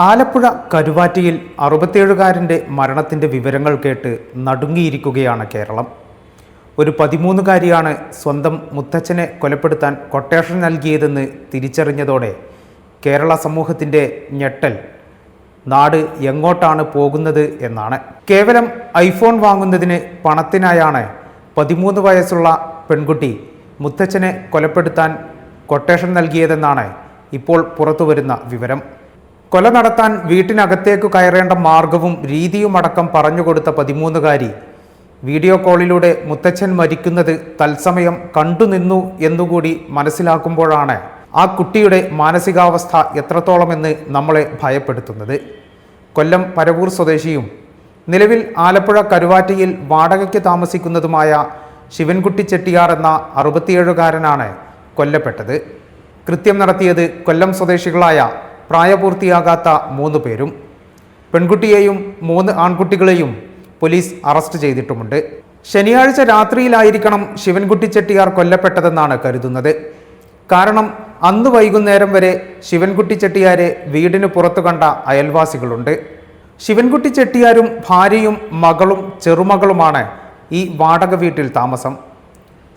ആലപ്പുഴ കരുവാറ്റയിൽ 67കാരൻ്റെ മരണത്തിൻ്റെ വിവരങ്ങൾ കേട്ട് നടുങ്ങിയിരിക്കുകയാണ് കേരളം. ഒരു 13കാരിയാണ് സ്വന്തം മുത്തച്ഛനെ കൊലപ്പെടുത്താൻ കൊട്ടേഷൻ നൽകിയതെന്ന് തിരിച്ചറിഞ്ഞതോടെ കേരള സമൂഹത്തിൻ്റെ ഞെട്ടൽ നാട് എങ്ങോട്ടാണ് പോകുന്നത് എന്നാണ്. കേവലം ഐഫോൺ വാങ്ങുന്നതിന് പണത്തിനായാണ് 13 വയസ്സുള്ള പെൺകുട്ടി മുത്തച്ഛനെ കൊലപ്പെടുത്താൻ കൊട്ടേഷൻ നൽകിയതെന്നാണ് ഇപ്പോൾ പുറത്തുവരുന്ന വിവരം. കൊല നടത്താൻ വീട്ടിനകത്തേക്ക് കയറേണ്ട മാർഗവും രീതിയുമടക്കം പറഞ്ഞുകൊടുത്ത 13കാരി വീഡിയോ കോളിലൂടെ മുത്തച്ഛൻ മരിക്കുന്നത് തത്സമയം കണ്ടുനിന്നു എന്നുകൂടി മനസ്സിലാക്കുമ്പോഴാണ് ആ കുട്ടിയുടെ മാനസികാവസ്ഥ എത്രത്തോളമെന്ന് നമ്മളെ ഭയപ്പെടുത്തുന്നത്. കൊല്ലം പരവൂർ സ്വദേശിയും നിലവിൽ ആലപ്പുഴ കരുവാറ്റയിൽ വാടകയ്ക്ക് താമസിക്കുന്നതുമായ ശിവൻകുട്ടി ചെട്ടിയാർ എന്ന 67കാരനാണ് കൊല്ലപ്പെട്ടത്. കൃത്യം നടത്തിയത് കൊല്ലം സ്വദേശികളായ പ്രായപൂർത്തിയാകാത്ത 3 പേരും. പെൺകുട്ടിയെയും 3 ആൺകുട്ടികളെയും പോലീസ് അറസ്റ്റ് ചെയ്തിട്ടുമുണ്ട്. ശനിയാഴ്ച രാത്രിയിലായിരിക്കണം ശിവൻകുട്ടി ചെട്ടിയാർ കൊല്ലപ്പെട്ടതെന്നാണ് കരുതുന്നത്. കാരണം അന്ന് വൈകുന്നേരം വരെ ശിവൻകുട്ടി ചെട്ടിയാരെ വീടിന് പുറത്തു കണ്ട അയൽവാസികളുണ്ട്. ശിവൻകുട്ടി ചെട്ടിയാരും ഭാര്യയും മകളും ചെറുമകളുമാണ് ഈ വാടക വീട്ടിൽ താമസം.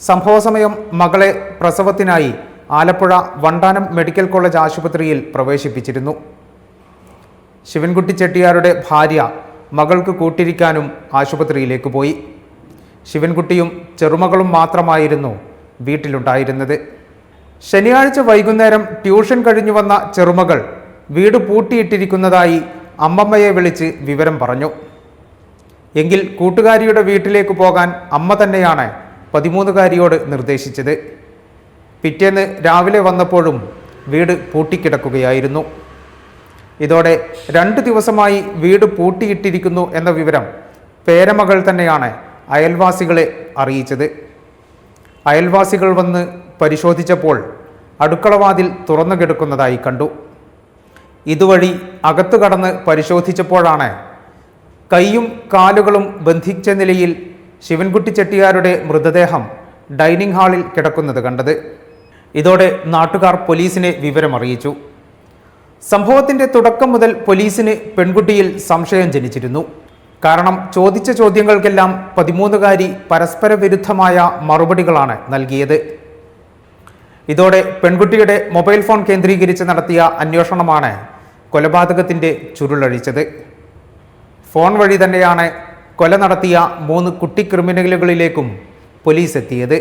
സംഭവസമയം മകളെ പ്രസവത്തിനായി ആലപ്പുഴ വണ്ടാനം മെഡിക്കൽ കോളേജ് ആശുപത്രിയിൽ പ്രവേശിപ്പിച്ചിരുന്നു. ശിവൻകുട്ടി ചെട്ടിയാരുടെ ഭാര്യ മകൾക്ക് കൂട്ടിരിക്കാനും ആശുപത്രിയിലേക്ക് പോയി. ശിവൻകുട്ടിയും ചെറുമകളും മാത്രമായിരുന്നു വീട്ടിലുണ്ടായിരുന്നത്. ശനിയാഴ്ച വൈകുന്നേരം ട്യൂഷൻ കഴിഞ്ഞു വന്ന ചെറുമകൾ വീട് പൂട്ടിയിട്ടിരിക്കുന്നതായി അമ്മമ്മയെ വിളിച്ച് വിവരം പറഞ്ഞു. എങ്കിൽ കൂട്ടുകാരിയുടെ വീട്ടിലേക്ക് പോകാൻ അമ്മ തന്നെയാണ് 13കാരിയോട് നിർദ്ദേശിച്ചത്. പിറ്റേന്ന് രാവിലെ വന്നപ്പോഴും വീട് പൂട്ടിക്കിടക്കുകയായിരുന്നു. ഇതോടെ 2 ദിവസമായി വീട് പൂട്ടിയിട്ടിരിക്കുന്നു എന്ന വിവരം പേരമകൾ തന്നെയാണ് അയൽവാസികളെ അറിയിച്ചത്. അയൽവാസികൾ വന്ന് പരിശോധിച്ചപ്പോൾ അടുക്കളവാതിൽ തുറന്നു കിടക്കുന്നതായി കണ്ടു. ഇതുവഴി അകത്തു കടന്ന് പരിശോധിച്ചപ്പോഴാണ് കൈയും കാലുകളും ബന്ധിച്ച നിലയിൽ ശിവൻകുട്ടി ചെട്ടിയാരുടെ മൃതദേഹം ഡൈനിങ് ഹാളിൽ കിടക്കുന്നത് കണ്ടത്. ഇതോടെ നാട്ടുകാർ പോലീസിനെ വിവരമറിയിച്ചു. സംഭവത്തിന്റെ തുടക്കം മുതൽ പോലീസിന് പെൺകുട്ടിയിൽ സംശയം ജനിച്ചിരുന്നു. കാരണം ചോദിച്ച ചോദ്യങ്ങൾക്കെല്ലാം 13കാരി പരസ്പര വിരുദ്ധമായ മറുപടികളാണ് നൽകിയത്. ഇതോടെ പെൺകുട്ടിയുടെ മൊബൈൽ ഫോൺ കേന്ദ്രീകരിച്ച് നടത്തിയ അന്വേഷണമാണ് കൊലപാതകത്തിന്റെ ചുരുളഴിച്ചത്. ഫോൺ വഴി തന്നെയാണ് കൊല നടത്തിയ 3 കുട്ടി ക്രിമിനലുകളിലേക്കും പോലീസ് എത്തിയത്.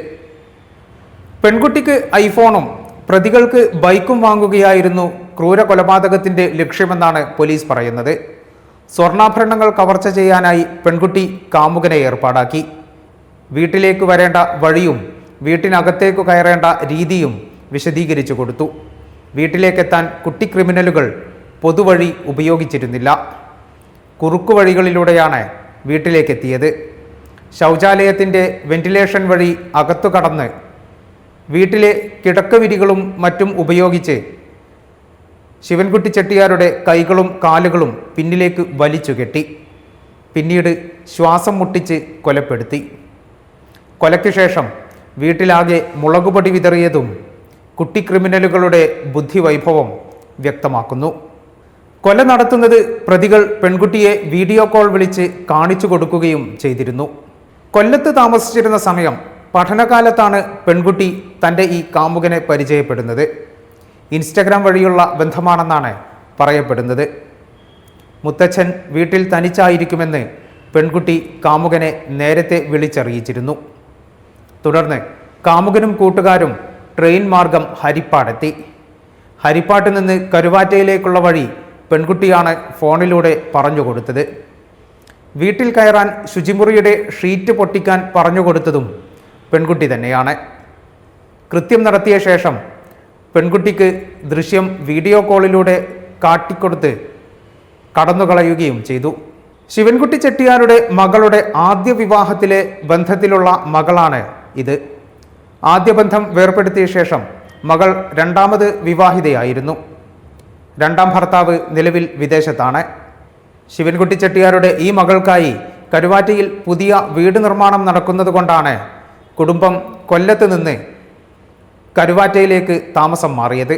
പെൺകുട്ടിക്ക് ഐഫോണും പ്രതികൾക്ക് ബൈക്കും വാങ്ങുകയായിരുന്നു ക്രൂര കൊലപാതകത്തിന്റെ ലക്ഷ്യമെന്നാണ് പോലീസ് പറയുന്നത്. സ്വർണ്ണാഭരണങ്ങൾ കവർച്ച ചെയ്യാനായി പെൺകുട്ടി കാമുകനെ ഏർപ്പാടാക്കി. വീട്ടിലേക്ക് വരേണ്ട വഴിയും വീട്ടിനകത്തേക്ക് കയറേണ്ട രീതിയും വിശദീകരിച്ചു കൊടുത്തു. വീട്ടിലേക്കെത്താൻ കുട്ടി ക്രിമിനലുകൾ പൊതുവഴി ഉപയോഗിച്ചിരുന്നില്ല. കുറുക്കു വഴികളിലൂടെയാണ് വീട്ടിലേക്കെത്തിയത്. ശൗചാലയത്തിൻ്റെ വെന്റിലേഷൻ വഴി അകത്തു കടന്ന് വീട്ടിലെ കിടക്കവിരികളും മറ്റും ഉപയോഗിച്ച് ശിവൻകുട്ടി ചെട്ടിയാരുടെ കൈകളും കാലുകളും പിന്നിലേക്ക് വലിച്ചു കെട്ടി. പിന്നീട് ശ്വാസം മുട്ടിച്ച് കൊലപ്പെടുത്തി. കൊലയ്ക്ക് ശേഷം വീട്ടിലാകെ മുളകുപൊടി വിതറിയതും കുട്ടി ക്രിമിനലുകളുടെ ബുദ്ധിവൈഭവം വ്യക്തമാക്കുന്നു. കൊല നടത്തുന്നത് പ്രതികൾ പെൺകുട്ടിയെ വീഡിയോ കോൾ വിളിച്ച് കാണിച്ചു കൊടുക്കുകയും ചെയ്തിരുന്നു. കൊല്ലത്ത് താമസിച്ചിരുന്ന സമയം പഠനകാലത്താണ് പെൺകുട്ടി തൻ്റെ ഈ കാമുകനെ പരിചയപ്പെടുന്നത്. ഇൻസ്റ്റഗ്രാം വഴിയുള്ള ബന്ധമാണെന്നാണ് പറയപ്പെടുന്നത്. മുത്തച്ഛൻ വീട്ടിൽ തനിച്ചായിരിക്കുമെന്ന് പെൺകുട്ടി കാമുകനെ നേരത്തെ വിളിച്ചറിയിച്ചിരുന്നു. തുടർന്ന് കാമുകനും കൂട്ടുകാരും ട്രെയിൻ മാർഗം ഹരിപ്പാടെത്തി. ഹരിപ്പാട്ട് നിന്ന് കരുവാറ്റയിലേക്കുള്ള വഴി പെൺകുട്ടിയാണ് ഫോണിലൂടെ പറഞ്ഞുകൊടുത്തത്. വീട്ടിൽ കയറാൻ ശുചിമുറിയുടെ ഷീറ്റ് പൊട്ടിക്കാൻ പറഞ്ഞുകൊടുത്തതും പെൺകുട്ടി തന്നെയാണ്. കൃത്യം നടത്തിയ ശേഷം പെൺകുട്ടിക്ക് ദൃശ്യം വീഡിയോ കോളിലൂടെ കാട്ടിക്കൊടുത്ത് കടന്നുകളയുകയും ചെയ്തു. ശിവൻകുട്ടി ചെട്ടിയാരുടെ മകളുടെ ആദ്യ വിവാഹത്തിലെ ബന്ധത്തിലുള്ള മകളാണ് ഇത്. ആദ്യ ബന്ധം വേർപെടുത്തിയ ശേഷം മകൾ 2ാമത് വിവാഹിതയായിരുന്നു. 2ാം ഭർത്താവ് നിലവിൽ വിദേശത്താണ്. ശിവൻകുട്ടി ചെട്ടിയാരുടെ ഈ മകൾക്കായി കരുവാറ്റയിൽ പുതിയ വീട് നിർമ്മാണം നടക്കുന്നത് കൊണ്ടാണ് കുടുംബം കൊല്ലത്ത് നിന്ന് കരുവാറ്റയിലേക്ക് താമസം മാറിയത്.